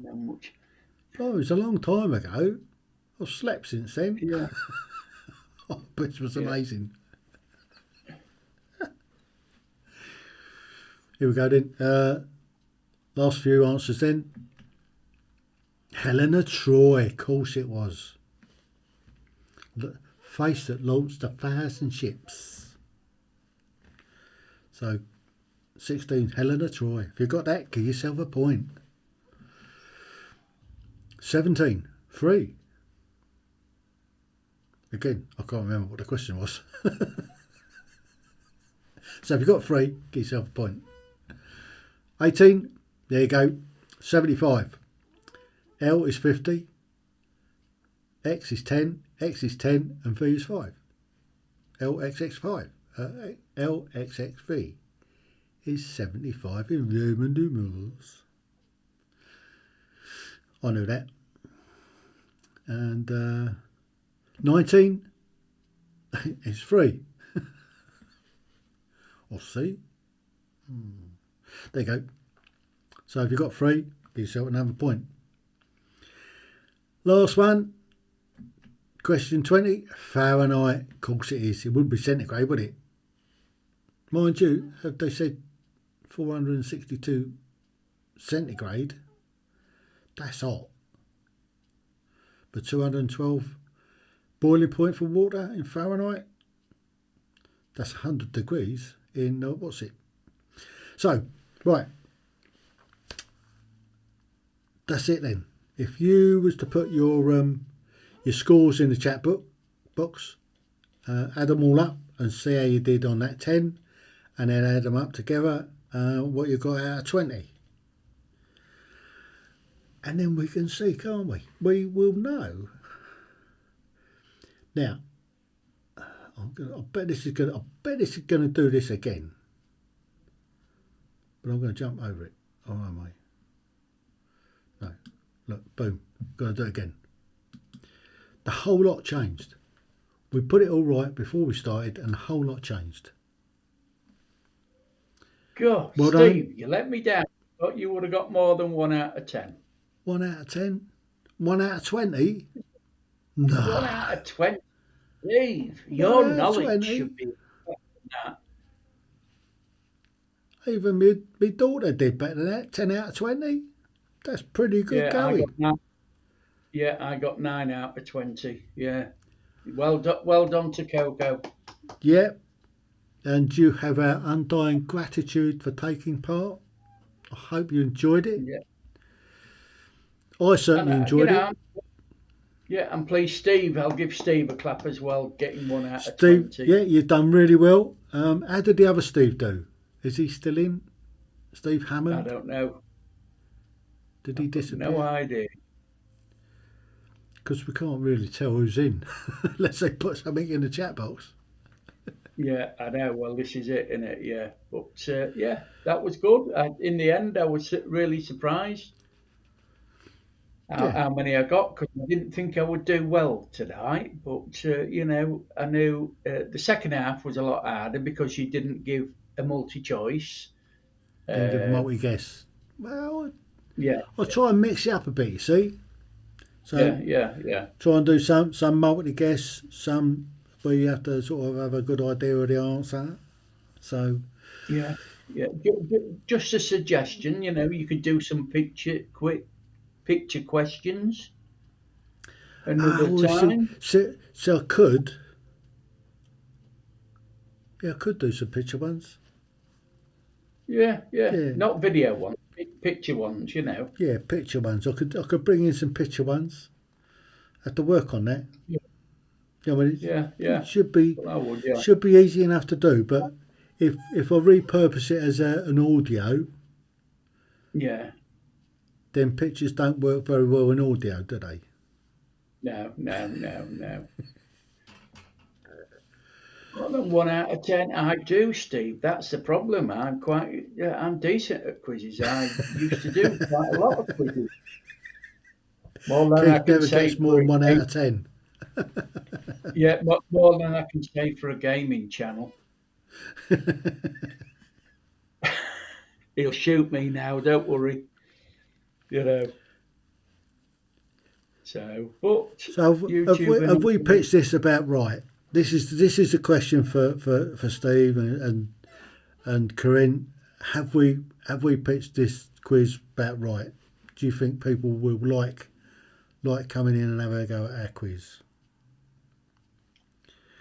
S2: Not much.
S1: Oh, it was a long time ago. I've slept since then.
S2: Yeah.
S1: Oh, but it was amazing. Here we go then. Last few answers then. Helena Troy, of course it was. The face that launched 1,000 ships. So, 16, Helena Troy. If you got that, give yourself a point. 17, 3. Again, I can't remember what the question was. So if you got 3, give yourself a point. 18, there you go. 75. L is 50. X is 10. X is 10. And V is 5. LXX5. LXXV is 75 in Roman numerals. I knew that. And 19 is 3. Or C. There you go. So if you've got 3, give yourself another point. Last one. Question 20. Fahrenheit. Of course it is. It wouldn't be centigrade, would it? Mind you, have they said 462 centigrade? That's hot. But 212 boiling point for water in Fahrenheit? That's 100 degrees in, what's it? So, right. That's it then. If you was to put your scores in the chat box, add them all up and see how you did on that 10, and then add them up together, what you got out of 20. And then we can see, can't we? We will know. Now, I bet this is going to do this again. But I'm going to jump over it. Or am I? No. Look, boom. Going to do it again. The whole lot changed. We put it all right before we started, and the whole lot changed.
S2: God,
S1: Well
S2: Steve,
S1: done.
S2: you let me down. Thought you would have got more than 1 out of 10.
S1: 1 out of 10? 1 out of 20? No.
S2: 1 out of 20. Steve,
S1: 1
S2: your
S1: out of
S2: knowledge
S1: 20?
S2: should be better than that.
S1: Even my daughter did better than that. 10 out of 20? That's pretty good
S2: Yeah, I
S1: going.
S2: got Yeah, I got 9 out of 20. Yeah. Well done to Coco.
S1: Yeah, and you have our undying gratitude for taking part. I hope you enjoyed it.
S2: Yeah.
S1: I
S2: And,
S1: certainly enjoyed it.
S2: yeah, and please, Steve, I'll give Steve a clap as well, getting 1 out of
S1: Steve,
S2: 20.
S1: yeah, you've done really well. How did the other Steve do? Is he still in? Steve
S2: I
S1: Hammond?
S2: don't know.
S1: Did he
S2: I've got no
S1: disappear?
S2: idea.
S1: Because we can't really tell who's in unless they put something in the chat box.
S2: Yeah, I know. Well, this is it, isn't it? Yeah. But yeah, that was good. In the end, I was really surprised
S1: Yeah,
S2: how many I got because I didn't think I would do well tonight. But, I knew the second half was a lot harder because you didn't give a multi choice.
S1: didn't give a
S2: Uh,
S1: multi guess. Well,
S2: yeah,
S1: I'll try and mix it up a bit, you see. So
S2: yeah.
S1: try and do some multi guess, some where you have to sort of have a good idea of the answer. So,
S2: Yeah, yeah. Just a suggestion, you could do some quick picture questions another
S1: we see.
S2: time.
S1: So I could, yeah, I could do some picture ones.
S2: Yeah, yeah.
S1: Yeah,
S2: Not video ones, picture ones.
S1: yeah, picture ones. I could bring in some picture ones. Have to work on that.
S2: Yeah,
S1: I mean, it
S2: yeah.
S1: should be
S2: Well, I would, yeah.
S1: easy enough to do. But if I repurpose it as an audio,
S2: Yeah.
S1: then pictures don't work very well in audio, do they?
S2: No. More than 1 out of 10, I do, Steve. That's the problem. I'm decent at quizzes. I used to do quite a lot of quizzes. More than I
S1: Keith
S2: can
S1: never
S2: say
S1: gets more
S2: for a
S1: than 1 out
S2: game.
S1: of 10.
S2: Yeah, more than I can say for a gaming channel. He'll shoot me now. Don't worry. You know. So, but
S1: So
S2: YouTube
S1: have
S2: and
S1: we pitched this about right? This is a question for Steve and Corinne. Have we pitched this quiz about right? Do you think people will like coming in and having a go at our quiz?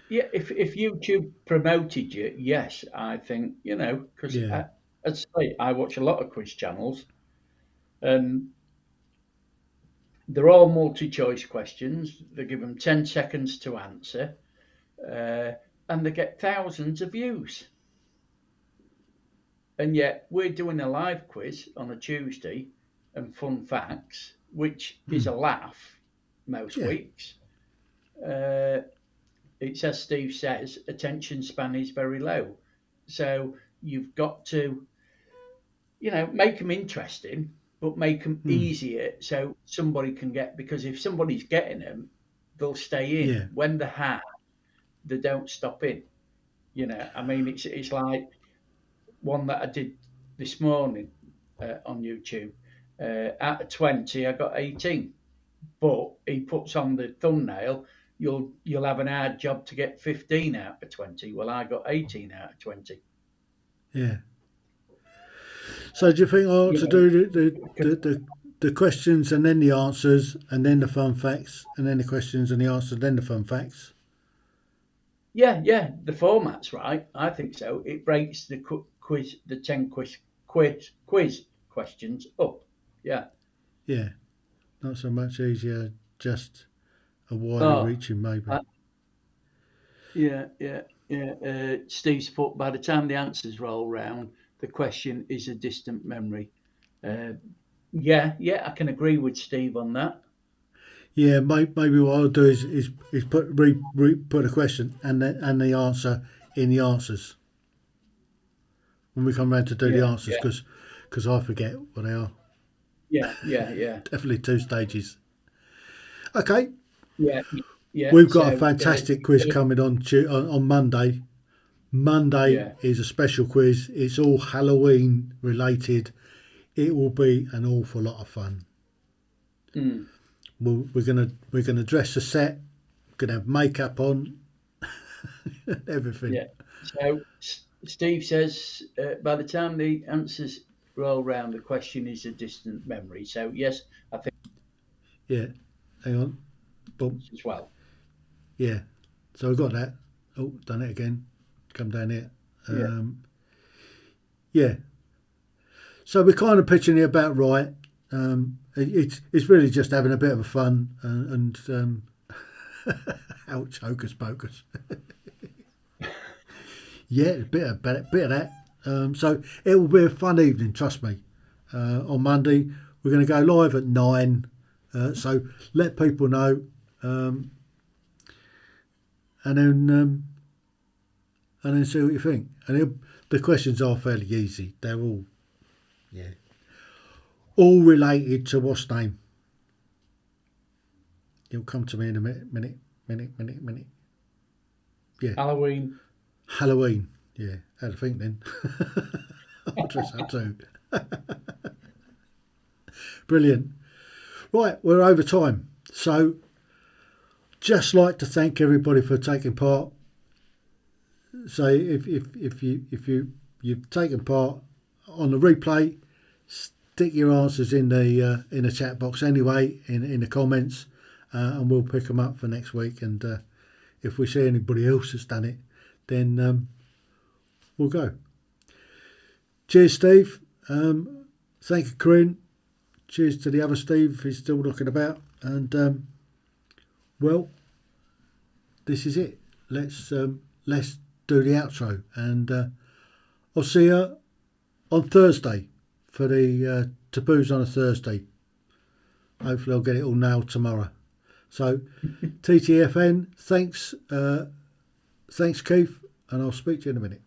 S2: yeah, if YouTube promoted you, yes, I think because
S1: Yeah,
S2: as I say, I watch a lot of quiz channels, and they're all multi-choice questions. They give them 10 seconds to answer, uh, and they get thousands of views. And yet we're doing a live quiz on a Tuesday and fun facts, which is a laugh most
S1: yeah,
S2: weeks. Uh, it's as Steve says, attention span is very low. So you've got to, make them interesting, but make them easier so somebody can get, because if somebody's getting them, they'll stay in.
S1: yeah,
S2: When they're hard, they don't stop in. I mean, it's like one that I did this morning on YouTube. Out of 20, I got 18. But he puts on the thumbnail, you'll have an hard job to get 15 out of 20. Well, I got 18 out of 20.
S1: yeah. So do you think I ought
S2: You
S1: to
S2: know,
S1: do the questions and then the answers and then the fun facts and then the questions and the answers and then the fun facts?
S2: yeah, the format's right. I think so. It breaks the quiz, the 10 quiz questions up. Yeah.
S1: Yeah, not so much easier, just a wider
S2: Oh,
S1: reaching maybe.
S2: uh, yeah. Steve's put, by the time the answers roll round, the question is a distant memory. Uh, yeah, I can agree with Steve on that.
S1: Yeah, maybe what I'll do is put a question and the answer in the answers when we come round to do the
S2: Yeah,
S1: answers because I forget what they are.
S2: yeah.
S1: Definitely 2 stages. Okay,
S2: Yeah, yeah.
S1: we've got a
S2: So,
S1: fantastic quiz coming on Monday. Monday
S2: yeah,
S1: is a special quiz. It's all Halloween related. It will be an awful lot of fun.
S2: mm,
S1: We're gonna dress the set. Gonna have makeup on, everything.
S2: yeah. So Steve says by the time the answers roll round, the question is a distant memory. So yes, I think
S1: Yeah. Hang on. Boom.
S2: as well.
S1: Yeah. So we've got that. Oh, done it again. Come down here.
S2: Yeah.
S1: Yeah. So we're kind of pitching it about right. It's really just having a bit of a fun and ouch, hocus pocus. Yeah, a bit of that. So it will be a fun evening, trust me. On Monday we're going to go live at 9. So let people know, and then see what you think. And the questions are fairly easy. They're all related to what's name. It'll come to me in a minute. Yeah. Halloween. Yeah, had to think then. I'll dress up too. Brilliant. Right, we're over time. So just like to thank everybody for taking part. So if you've taken part on the replay, stick your answers in the chat box anyway, in the comments, and we'll pick them up for next week. And if we see anybody else that's done it, then we'll go. Cheers, Steve. Thank you, Corinne. Cheers to the other Steve if he's still looking about. And well, this is it. Let's do the outro, and I'll see you on Thursday for the taboos on a Thursday. Hopefully I'll get it all nailed tomorrow. So TTFN, thanks Keith, and I'll speak to you in a minute.